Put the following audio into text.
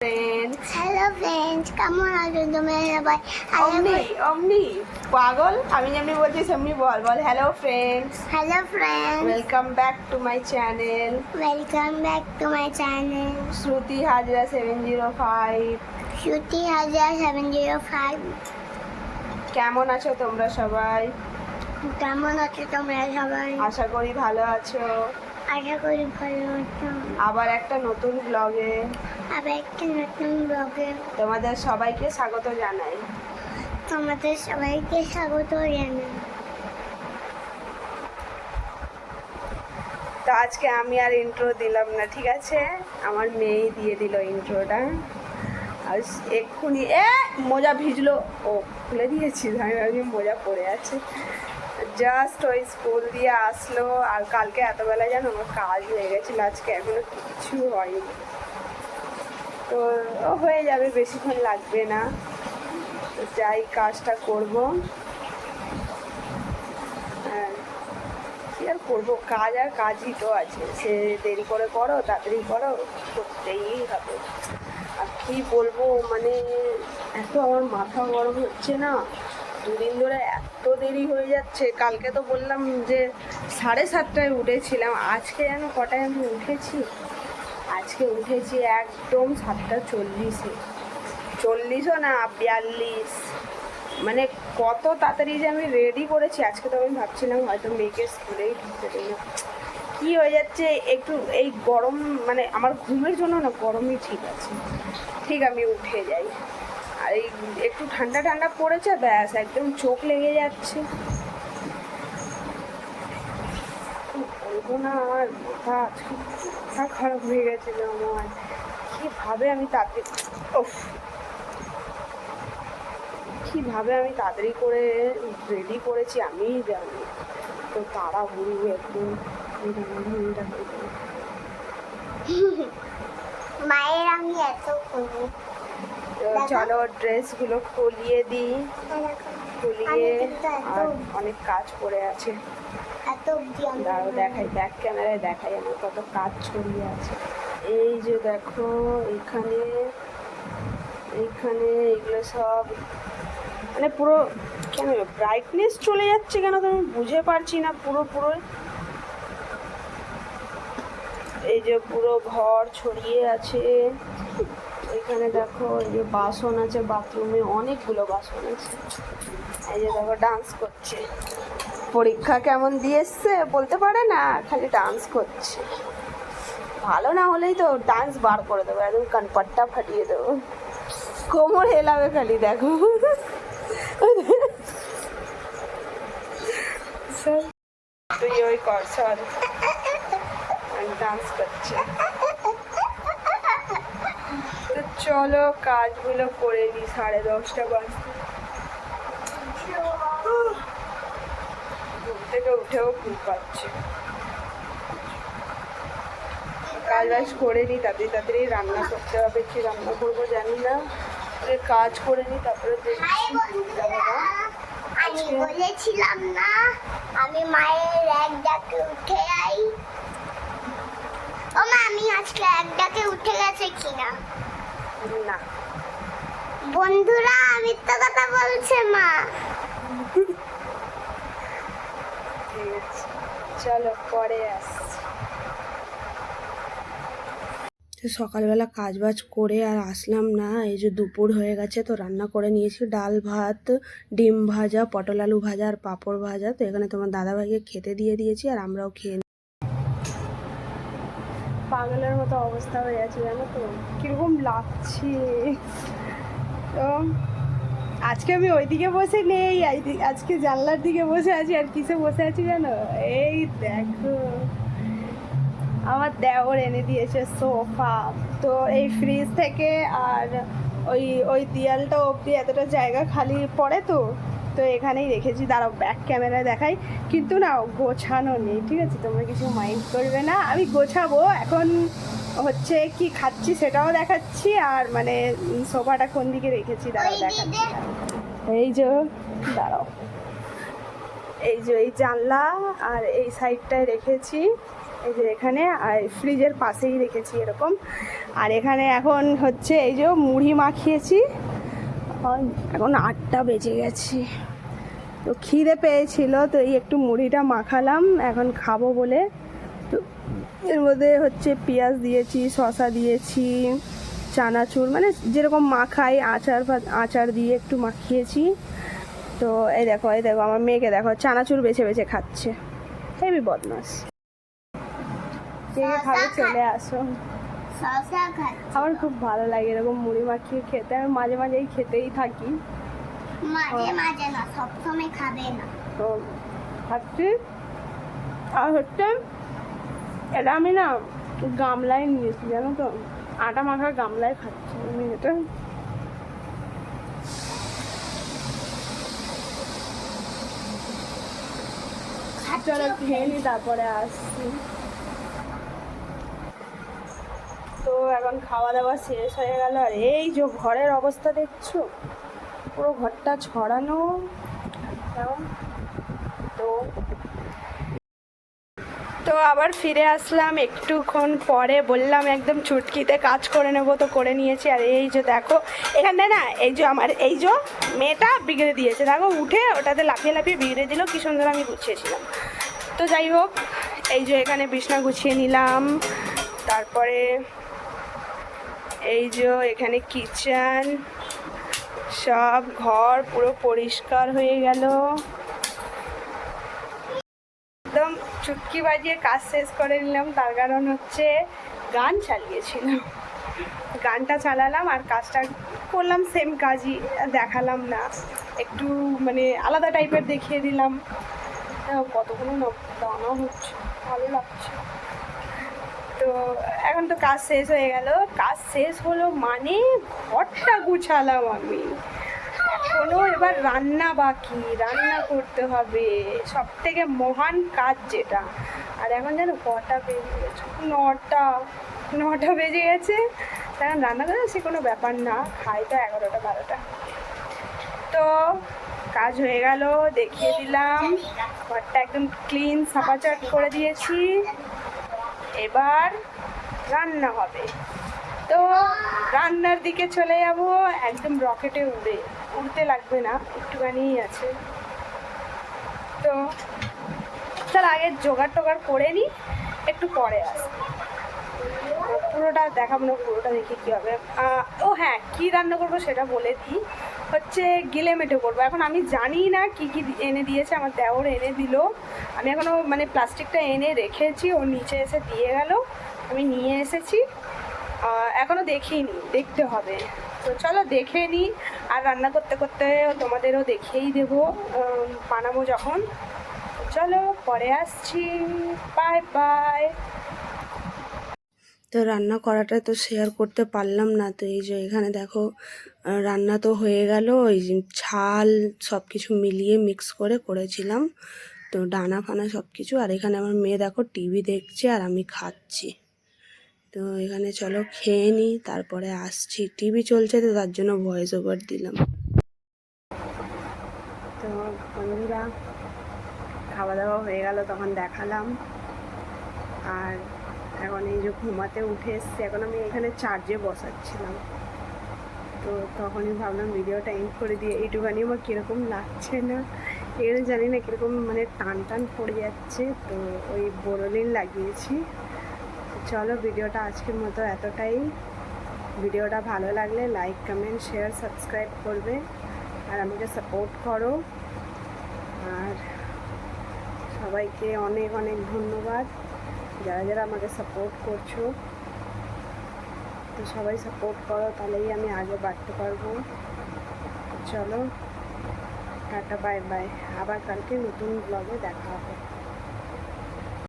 Hello friends, কেমন আছো তোমরা সবাই? অমনি পাগল, আমি যেমনি বলছি সেমনি বল hello friends. Hello friends, welcome back to my channel welcome back to my channel Shruti Hazra 705। Shruti Hazra 705। কেমন আছো তোমরা সবাই? কেমন আছো তোমরা সবাই? আশা করি ভালো আছো। আশা করি ভালো আছো। আবার একটা নতুন ব্লগে আবার একটা নতুন ব্লগে তোমাদের সবাইকে স্বাগত জানাই। তোমাদের সবাইকে স্বাগত জানাই। তো আজকে আমি আর ইন্ট্রো দিলাম না, ঠিক আছে? আমার মেয়েই দিয়ে দিল ইন্ট্রোটা। আর এক্ষুনি মোজা ভিজলো, ও খুলে দিয়েছি, আমি ভাবছি মোজা পড়ে আছে। জাস্ট ওই স্কুল দিয়ে আসলো, আর কালকে এতবেলা যেন আমার কাজ হয়ে গেছিলো, আজকে এখনো কিছু হয়নি। তো হয়ে যাবে, বেশিক্ষণ লাগবে না। তো যাই কাজটা করবো। হ্যাঁ, কি আর করবো, কাজ আর কাজই তো আছে, সে দেরি করে করো তাড়াতাড়ি করো, করতেই হবে। আর কি বলবো, মানে এত আমার মাথা গরম হচ্ছে না, দুদিন ধরে এত দেরি হয়ে যাচ্ছে। কালকে তো বললাম যে 7:30টায় উঠেছিলাম, আজকে যেন কটায় আমি উঠেছি, আজকে উঠেছি একদম 7:40-এ, 40ও না 42। মানে কত তাড়াতাড়ি যে আমি রেডি করেছি। আজকে তো আমি ভাবছিলাম হয়তো মেয়েকে স্কুলেই ঢুকতে দেই না, কী হয়ে যাচ্ছে একটু এই গরম, মানে আমার ঘুমের জন্য না গরমই ঠিক আছে, ঠিক আমি উঠে যাই। আর এই একটু ঠান্ডা ঠান্ডা পড়েছে, ব্যাস একদম চোখ লেগে যাচ্ছে। বলবো না, আমার মাথা আজকে মাথা খারাপ হয়ে গেছিল আমার, কীভাবে আমি তাড়াতাড়ি কীভাবে আমি তাড়াতাড়ি করে রেডি করেছি আমিই জানি। তো তাড়াহুড়ো একদম মায়ের আমি এত করবো। চলো ড্রেসগুলো খুলিয়ে দিই, খুলিয়ে আর অনেক কাজ পড়ে আছে। এত দাঁড়াও দেখাই, ব্যাক ক্যামেরায় দেখাই আমার কত কাজ ছড়িয়ে আছে। এই যে দেখো, এইখানে এইখানে এগুলো সব মানে পুরো কেন ব্রাইটনেস চলে যাচ্ছে কেন তো আমি বুঝে পারছি না। পুরো এই যে পুরো ঘর ছড়িয়ে আছে। এখানে দেখো এই যে বাসন আছে, বাথরুমে অনেকগুলো বাসন আছে। এই যে দেখো ডান্স করছে, পরীক্ষা কেমন দিয়ে এসছে বলতে পারে না, খালি ডান্স করছে। ভালো না হলেই তো ডান্স বার করে দেবো, একদম কানপাট্টা ফাটিয়ে দেবো, কোমর হেলাবে খালি, দেখো। তুই ওই কর, সর, ডান্স করছে। তো চলো কাজগুলো করে নিই, 10:30 বাজতে। ঘুম থেকে উঠেও ঘুম পাচ্ছে। কাজ বাজ করে নিই, তাড়াতাড়ি রান্না করতে হবে। কি রান্না করবো জানি না, কাজ করে নিই, তারপরে আমি বলেছিলাম না আমি মায়ের এক ডাকে উঠে যাই। ও মা, আমি আজকে এক ডাকে উঠে গেছে কিনা? না বন্ধুরা, মিথ্যা কথা বলছে মা। ঠিক আছে, চলো পরে আসছি। সকালবেলা কাজ বাজ করে আর আসলাম না, এই যে দুপুর হয়ে গেছে। তো রান্না করে নিয়েছি ডাল ভাত, ডিম ভাজা, পটল আলু ভাজা আর পাঁপড় ভাজা। তো এখানে তোমার দাদাভাইকে খেতে দিয়ে দিয়েছি আর আমরাও খেয়ে নিই। পাগলের মতো অবস্থা হয়ে গেছে, জানো তো কিরকম লাগছে। তো আজকে আমি ওইদিকে বসে নেই, আজকে জানলার দিকে বসে আছি। আর কিসে বসে আছি জানো? এই দেখো, আমার দেওর এনে দিয়েছে সোফা। তো এই ফ্রিজ থেকে আর ওই দেয়ালটা অবধি এতটা জায়গা খালি পড়ে, তো এখানেই রেখেছি। দাঁড়াও ব্যাক ক্যামেরায় দেখাই, কিন্তু না গোছানো নেই, ঠিক আছে? তোমরা কিছু মাইন্ড করবে না, আমি গোছাবো। এখন হচ্ছে কি খাচ্ছি সেটাও দেখাচ্ছি, আর মানে সোফাটা কোন দিকে রেখেছি দাঁড়াও দেখাচ্ছি। এই যে দাঁড়াও, এই যে এই জানলা আর এই সাইডটায় রেখেছি। এই যে এখানে, আর ফ্রিজের পাশেই রেখেছি এরকম। আর এখানে এখন হচ্ছে এই যে মুড়ি মাখিয়েছি, এখন 8টা বেজে গেছে, তো খিদে পেয়েছিল, তো এই একটু মুড়িটা মাখালাম এখন খাবো বলে। তো এর মধ্যে হচ্ছে পেঁয়াজ দিয়েছি, শসা দিয়েছি, চানাচুর মানে যেরকম মাখাই, আচার দিয়ে একটু মাখিয়েছি। তো এই দেখো আমার মেয়েকে দেখো চানাচুর বেছে বেছে খাচ্ছে, হেবি বদমাস। কে কে খাবে চলে আসো। শসা খাচ্ছি, আমার খুব ভালো লাগে এরকম মুড়ি মাখিয়ে খেতে, আমি মাঝে মাঝেই খেতেই থাকি। মাঝে মাঝে না, সবসময় খাবে না। তো খাচ্ছি। আর হচ্ছে এটা আমি না গামলায় নিয়েছি জানো তো, আটা মাখা গামলায় খাচ্ছি আমি এটা। চলো খেয়ে নি তারপরে আসছি। তো এখন খাওয়া দাওয়া শেষ হয়ে গেল, আর এই যে ঘরের অবস্থা দেখছো, পুরো ঘরটা ছড়ানো। তো আবার ফিরে আসলাম একটুক্ষণ পরে, বললাম একদম চুটকিতে কাজ করে নেবো, তো করে নিয়েছি। আর এই যে দেখো এখানে না, এই যে আমার এই যে মেয়েটা বিগড়ে দিয়েছে, দেখো উঠে ওটাতে লাফিয়ে লাফিয়ে বিগড়ে দিল, কি সুন্দর আমি গুছিয়েছিলাম। তো যাই হোক, এই যে এখানে বিছনা গুছিয়ে নিলাম, তারপরে এই যে এখানে কিচেন, সব ঘর পুরো পরিষ্কার হয়ে গেল। একদম চুটকি বাজিয়ে কাজ শেষ করে নিলাম, তার কারণ হচ্ছে গান চালিয়েছিলাম, গানটা চালালাম আর কাজটা করলাম, সেম কাজই দেখালাম না, একটু মানে আলাদা টাইপের দেখিয়ে দিলাম। কতগুলো দানা হচ্ছে, ভালো লাগছে। তো এখন তো কাজ শেষ হয়ে গেল, কাজ শেষ হলো মানে ঘরটা গুছালাম আমি, এখনো এবার রান্না বাকি, রান্না করতে হবে, সব থেকে মহান কাজ যেটা। আর এখন যেন কটা বেজে গেছে, 9টা বেজে গেছে, এখন রান্না করে সে কোনো ব্যাপার না, খাই তো 11টা 12টা। তো কাজ হয়ে গেল, দেখিয়ে দিলাম, ঘরটা একদম ক্লিন সাফাচাট করে দিয়েছি, এবার রান্না হবে। তো রান্নার দিকে চলে যাব, একদম রকেটে উড়তে লাগবে না, একটুখানি আছে। তো তার আগে জোগাড় টোগাড় করে নিই, একটু পরে আসবো, পুরোটা দেখাবো না, পুরোটা দেখি কী হবে। ও হ্যাঁ, কী রান্না করবো সেটা বলে দিই, হচ্ছে গিলে মেটে করবো। এখন আমি জানি না কি কি এনে দিয়েছে, আমার দেওর এনে দিল, আমি এখনও মানে প্লাস্টিকটা এনে রেখেছি, ও নিচে এসে দিয়ে গেল, আমি নিয়ে এসেছি, এখনও দেখিনি, দেখতে হবে। তো চলো দেখে নিই, আর রান্না করতে করতে তোমাদেরও দেখিয়েই দেবো বানাবো যখন। চলো পরে আসছি, বাই বাই। তো রান্না করাটা তো শেয়ার করতে পারলাম না, তো এই যে এখানে দেখো রান্না তো হয়ে গেল, ওই ঝাল সব কিছু মিলিয়ে মিক্স করে করেছিলাম, তো ডানা ফানা সব কিছু। আর এখানে আমার মেয়ে দেখো টিভি দেখছে আর আমি খাচ্ছি। তো এখানে চলো খেয়ে নিই, তারপরে আসছি, টিভি চলছে তো তার জন্য ভয়েস ওভার দিলাম। তো বন্ধুরা খাওয়া দাওয়া হয়ে গেল, তখন দেখালাম। আর এখন এই যে ঘুমাতে উঠে এসছি, এখন আমি এখানে চার্জে বসাচ্ছিলাম, তো তখনই ভাবলাম ভিডিওটা এন্ড করে দিয়ে, এইটুখানি আমার কীরকম লাগছে না এখানে জানি না, কীরকম মানে টান টান পড়ে যাচ্ছে, তো ওই বোরোলিন লাগিয়েছি। চলো ভিডিওটা আজকের মতো এতটাই, ভিডিওটা ভালো লাগলে লাইক কমেন্ট শেয়ার সাবস্ক্রাইব করবে, আর আমাকে সাপোর্ট করো, আর সবাইকে অনেক অনেক ধন্যবাদ যারা যারা আমাকে সাপোর্ট করছো। তো সবাই সাপোর্ট করো, তাহলেই আমি আগে বাড়তে পারবো। চলো টাটা বাই বাই, আবার কালকে নতুন ব্লগে দেখা হবে।